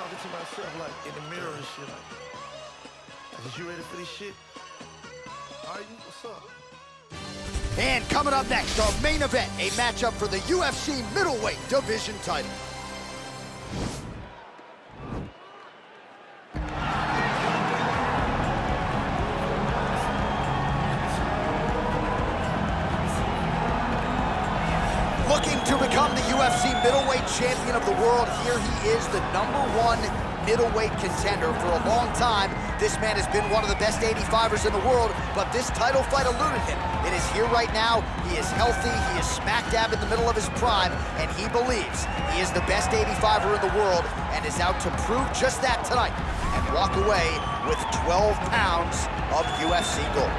talking to myself like in the mirror and shit. Like, is you ready for this shit? Are you? What's up? And coming up next, our main event, a matchup for the UFC middleweight division title. Looking to become the UFC middleweight champion of the world, here he is, the #1 middleweight contender. For a long time, this man has been one of the best 85ers in the world, but this title fight eluded him. It is here right now. He is healthy, he is smack dab in the middle of his prime, and he believes he is the best 85er in the world and is out to prove just that tonight and walk away with 12 pounds of UFC gold.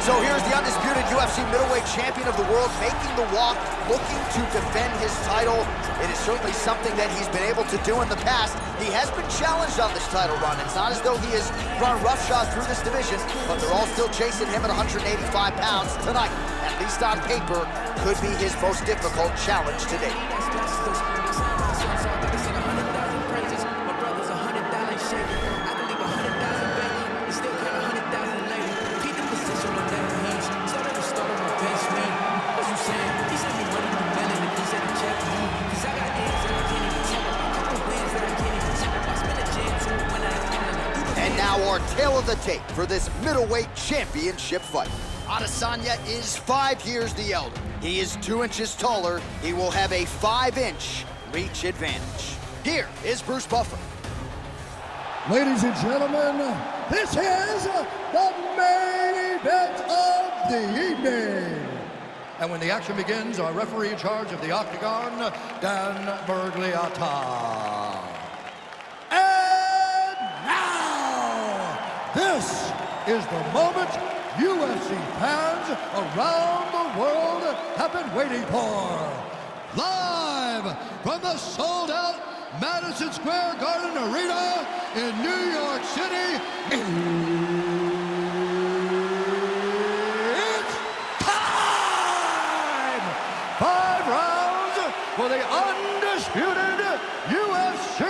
So here's the undisputed UFC middleweight champion of the world making the walk, looking to defend his title. It is certainly something that he's been able to do in the past. He has been challenged on this title run. It's not as though he has run roughshod through this division, but they're all still chasing him at 185 pounds tonight. At least on paper, could be his most difficult challenge to date. Our tale of the tape for this middleweight championship fight. Adesanya is 5 years the elder. He is 2 inches taller. He will have a 5-inch reach advantage. Here is Bruce Buffer. Ladies and gentlemen, this is the main event of the evening. And when the action begins, our referee in charge of the Octagon, Dan Bergliata. This is the moment UFC fans around the world have been waiting for. Live from the sold-out Madison Square Garden Arena in New York City, it's time! 5 rounds for the undisputed UFC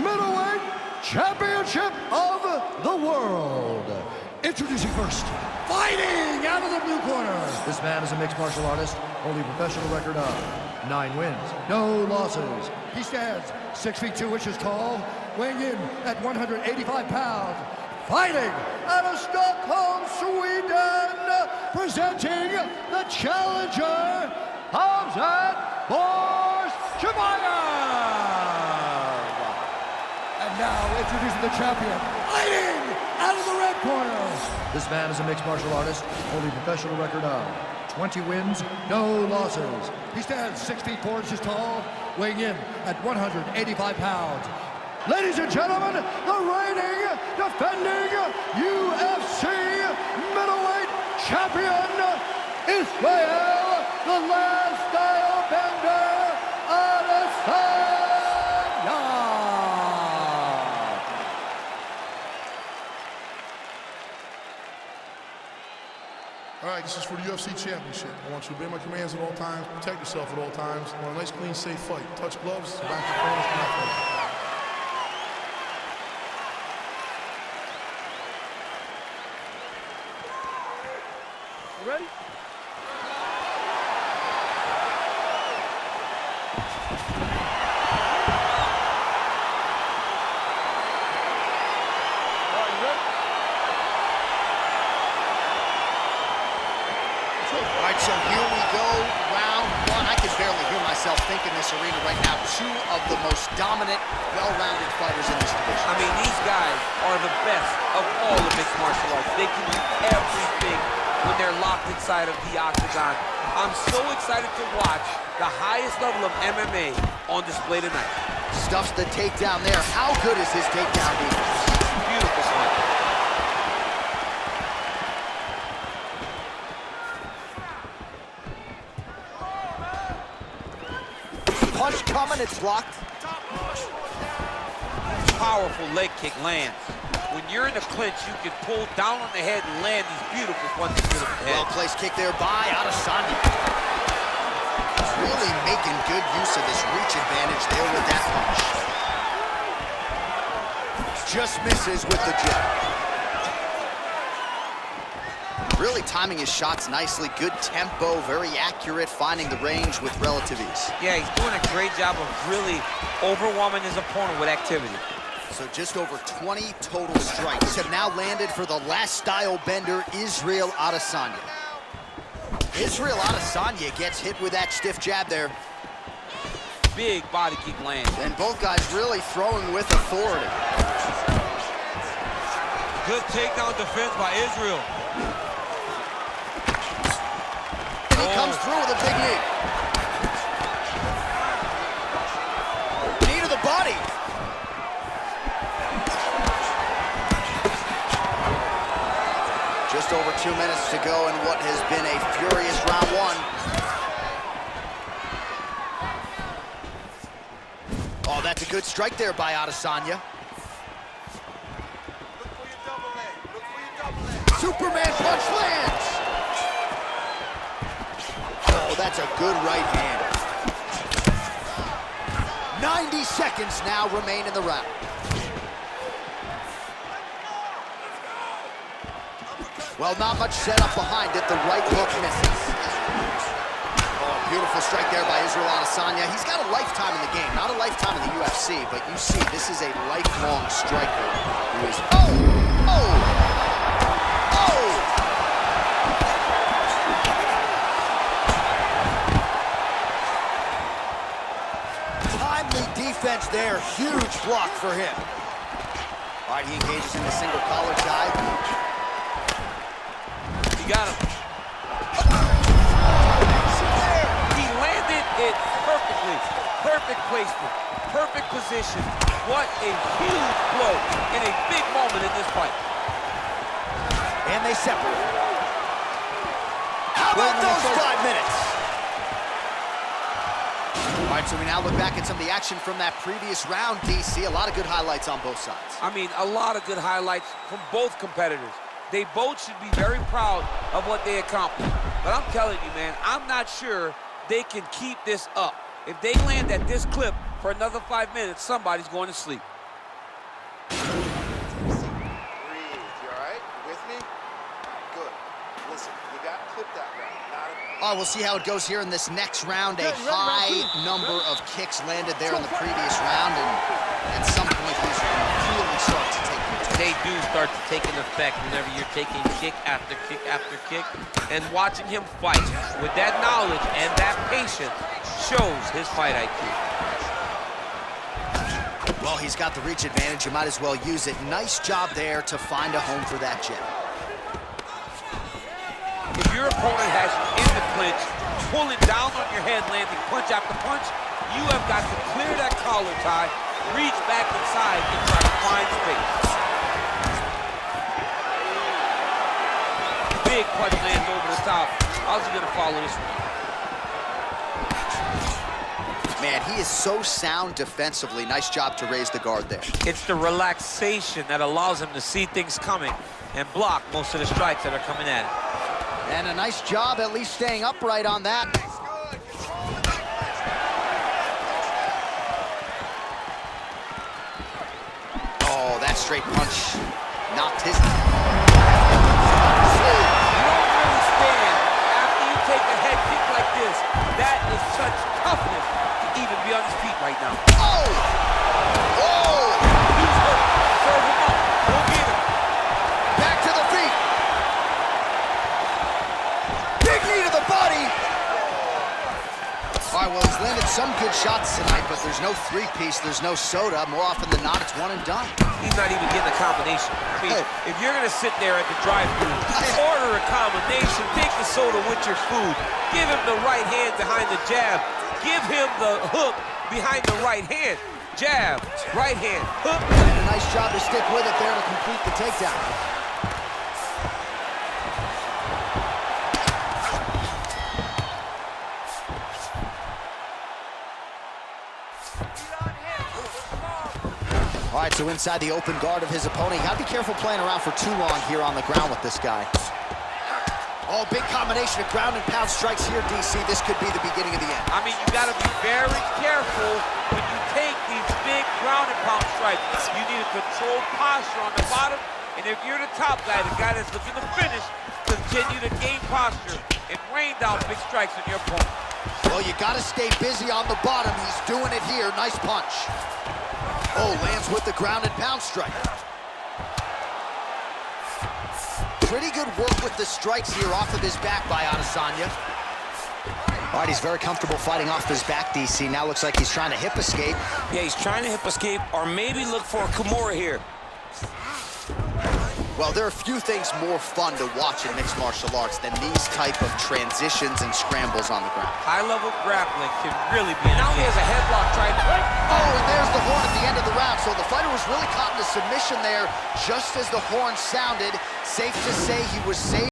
middleweight championship of the world. Introducing first, fighting out of the blue corner. This man is a mixed martial artist, holding a professional record of 9 wins, no losses. He stands 6 feet 2 inches tall, weighing in at 185 pounds. Fighting out of Stockholm, Sweden, presenting the challenger, Hamzat Chimaev. And now introducing the champion, fighting out of the red corner. This man is a mixed martial artist, holding a professional record of 20 wins, no losses. He stands 6 feet 4 inches tall, weighing in at 185 pounds. Ladies and gentlemen, the reigning, defending UFC middleweight champion, Israel, the last style bender, Adesanya. All right, this is for the UFC Championship. I want you to obey my commands at all times, protect yourself at all times. I want a nice, clean, safe fight. Touch gloves, back to corners, not fight. You ready? So here we go, round 1. I can barely hear myself think in this arena right now. 2 of the most dominant, well-rounded fighters in this division. I mean, these guys are the best of all the mixed martial arts. They can do everything when they're locked inside of the octagon. I'm so excited to watch the highest level of MMA on display tonight. Stuffs the takedown there. How good is his takedown defense? Beautiful sniper. punch coming, it's blocked. Powerful leg kick lands. When you're in the clinch, you can pull down on the head and land these beautiful punches to the head. Well-placed kick there by Adesanya. Really making good use of his reach advantage there with that punch. Just misses with the jab. Really timing his shots nicely. Good tempo, very accurate, finding the range with relative ease. Yeah, he's doing a great job of really overwhelming his opponent with activity. So just over 20 total strikes have now landed for the last style bender, Israel Adesanya. Israel Adesanya gets hit with that stiff jab there. Big body kick land. And both guys really throwing with authority. Good takedown defense by Israel. And he comes through with a big knee. Knee to the body. Just over 2 minutes to go in what has been a furious round one. Oh, that's a good strike there by Adesanya. Superman punch lands. Oh, that's a good right hand. 90 seconds now remain in the round. Well, not much setup behind it. The right hook misses. Oh, beautiful strike there by Israel Adesanya. He's got a lifetime in the game, not a lifetime in the UFC, but you see, this is a lifelong striker who is... Timely defense there. Huge block for him. All right, he engages in the single collar tie. He got him. He landed it perfectly. Perfect placement. Perfect position. What a huge blow in a big moment in this fight. And they separate. How about those 5 minutes? All right, so we now look back at some of the action from that previous round, DC. A lot of good highlights on both sides. I mean, a lot of good highlights from both competitors. They both should be very proud of what they accomplished. But I'm telling you, man, I'm not sure they can keep this up. If they land at this clip for another 5 minutes, somebody's going to sleep. Breathe. You all right? You with me? Good. Listen, you got to clip that round. Oh, we'll see how it goes here in this next round. A high number of kicks landed there in the previous round, and at some point, these really start to take control. They do start to take an effect whenever you're taking kick after kick after kick, and watching him fight with that knowledge and that patience shows his fight IQ. Well, he's got the reach advantage. You might as well use it. Nice job there to find a home for that jab. If your opponent has you in the clinch, pulling down on your head, landing punch after punch, you have got to clear that collar tie, reach back inside, and try to find space. Big punch lands over the top. How's he gonna follow this one? Man, he is so sound defensively. Nice job to raise the guard there. It's the relaxation that allows him to see things coming and block most of the strikes that are coming at him. And a nice job at least staying upright on that. Oh, that straight punch knocked his... You don't really stand after you take a head kick like this. That is such toughness to even be on his feet right now. Oh! Oh! He's hurt. Serve him up. Go get him. Back to the feet. Big knee to the body. All right, well, he's landed some good shots tonight, but there's no three-piece, there's no soda. More often than not, it's one and done. He's not even getting a combination. I mean, if you're going to sit there at the drive-thru, order a combination, take the soda with your food, give him the right hand behind the jab, give him the hook behind the right hand. Jab, right hand, hook. And a nice job to stick with it there to complete the takedown. All right, so inside the open guard of his opponent. You gotta be careful playing around for too long here on the ground with this guy. Oh, big combination of ground and pound strikes here, DC. This could be the beginning of the end. I mean, you gotta be very careful when you take these big ground and pound strikes. You need a controlled posture on the bottom, and if you're the top guy, the guy that's looking to finish, continue to gain posture and rain down big strikes on your opponent. Well, you gotta stay busy on the bottom. He's doing it here. Nice punch. Oh, lands with the ground and pound strike. Pretty good work with the strikes here off of his back by Adesanya. All right, he's very comfortable fighting off his back, DC. Now looks like he's trying to hip escape. Yeah, he's trying to hip escape or maybe look for a Kimura here. Well, there are few things more fun to watch in mixed martial arts than these type of transitions and scrambles on the ground. High-level grappling can really be Now he has a headlock trying to... Oh, and there's the horn at the end of the round. So the fighter was really caught in a submission there just as the horn sounded. Safe to say he was safe.